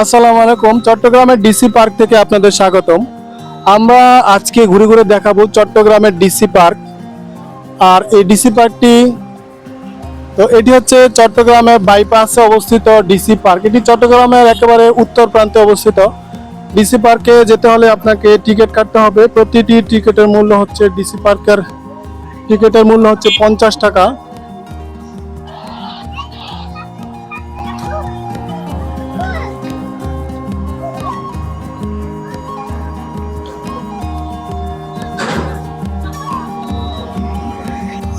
আসসালামু আলাইকুম। চট্টগ্রামের ডিসি পার্ক থেকে আপনাদের স্বাগতম। আমরা আজকে ঘুরে ঘুরে দেখাবো চট্টগ্রামের ডিসি পার্ক। আর এই ডিসি পার্কটি এটি হচ্ছে চট্টগ্রামের বাইপাসে অবস্থিত ডিসি পার্ক। এটি চট্টগ্রামের একেবারে উত্তর প্রান্তে অবস্থিত। ডিসি পার্কে যেতে হলে আপনাকে টিকিট কাটতে হবে। প্রতিটি টিকিটের মূল্য হচ্ছে ডিসি পার্কের টিকিটের মূল্য হচ্ছে 50 টাকা।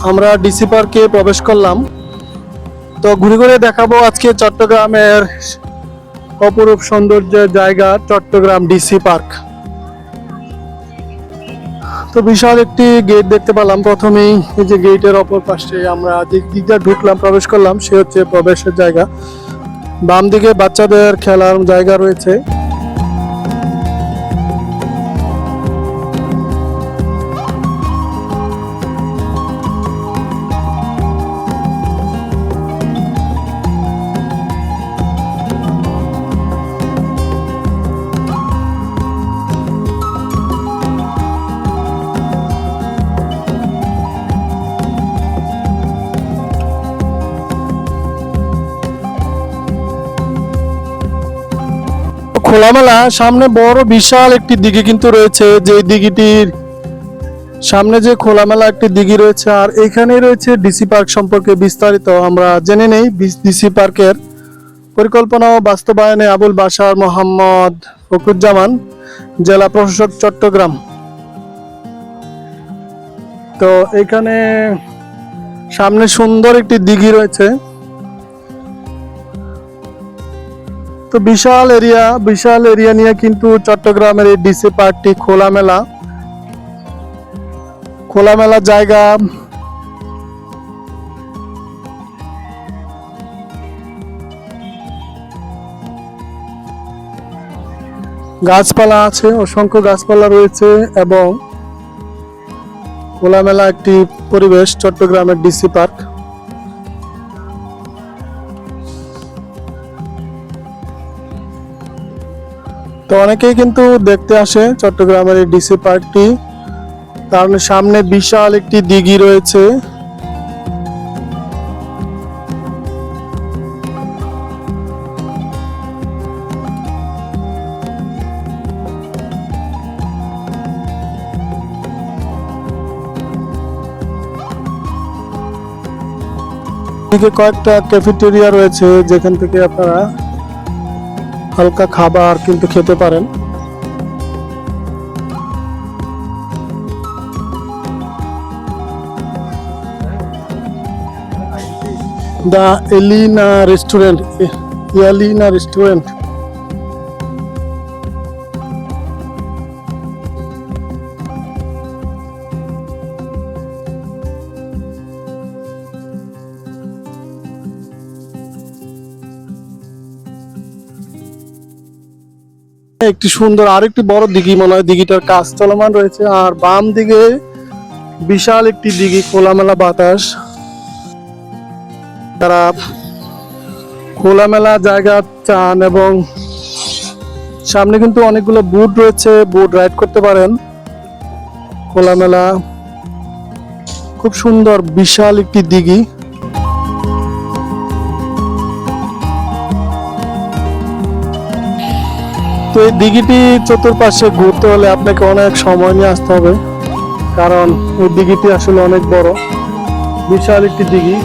আমরা ডিসি পার্কে প্রবেশ করলাম। তো ঘুরে ঘুরে দেখাবো আজকে চট্টগ্রামের অপরূপ সৌন্দর্যের জায়গা চট্টগ্রাম ডিসি পার্ক। তো বিশাল একটি গেট দেখতে পেলাম প্রথমেই। এই যে গেটের অপর পাশে আমরা যে দিকটা ঢুকলাম, প্রবেশ করলাম, সে হচ্ছে প্রবেশের জায়গা। বাম দিকে বাচ্চাদের খেলার জায়গা রয়েছে। খোলামেলা সামনে বড় বিশাল একটি দিঘি কিন্তু রয়েছে, যে দিঘিটির সামনে যে খোলামেলা একটি দিঘি রয়েছে। আর এখানে রয়েছে ডিসি পার্ক সম্পর্কে বিস্তারিত আমরা জেনে নেই। ডিসি পার্কের পরিকল্পনা ও বাস্তবায়নে আবুল বাশার মোহাম্মদ ফখরুজ্জামান, জেলা প্রশাসক, চট্টগ্রাম। তো এখানে সামনে সুন্দর একটি দিঘি রয়েছে। তো বিশাল এরিয়া নিয়ে কিন্তু চট্টগ্রামের এই ডিসি পার্কটি খোলামেলা জায়গা। গাছপালা আছে, অসংখ্য গাছপালা রয়েছে এবং খোলামেলা একটি পরিবেশ চট্টগ্রামের ডিসি পার্ক। তো অনেকেই কিন্তু দেখতে আসে চট্টগ্রামের এই ডিসি পার্কটি, কারণ সামনে বিশাল একটি দিঘি রয়েছে। কয়েকটা ক্যাফেটেরিয়া রয়েছে, যেখান থেকে আপনারা হালকা খাবার কিন্তু খেতে পারেন। The Elina restaurant, Yalina restaurant. একটি সুন্দর আরেকটি বড় দিঘি, মনে হয় দিঘিটার কাজ চলমান রয়েছে। আর বাম দিকে বিশাল একটি দিঘি, খোলামেলা বাতাস। তারা খোলামেলা জায়গা চান এবং সামনে কিন্তু অনেকগুলো বোট রয়েছে, বোট রাইড করতে পারেন। খোলামেলা খুব সুন্দর বিশাল একটি দিঘি। তো এই দিঘিটি চতুর্পাশে ঘুরতে হলে আপনাকে অনেক সময় নিয়ে আসতে হবে, কারণ এই দিঘিটি আসলে অনেক বড়, বিশাল একটি দিঘি।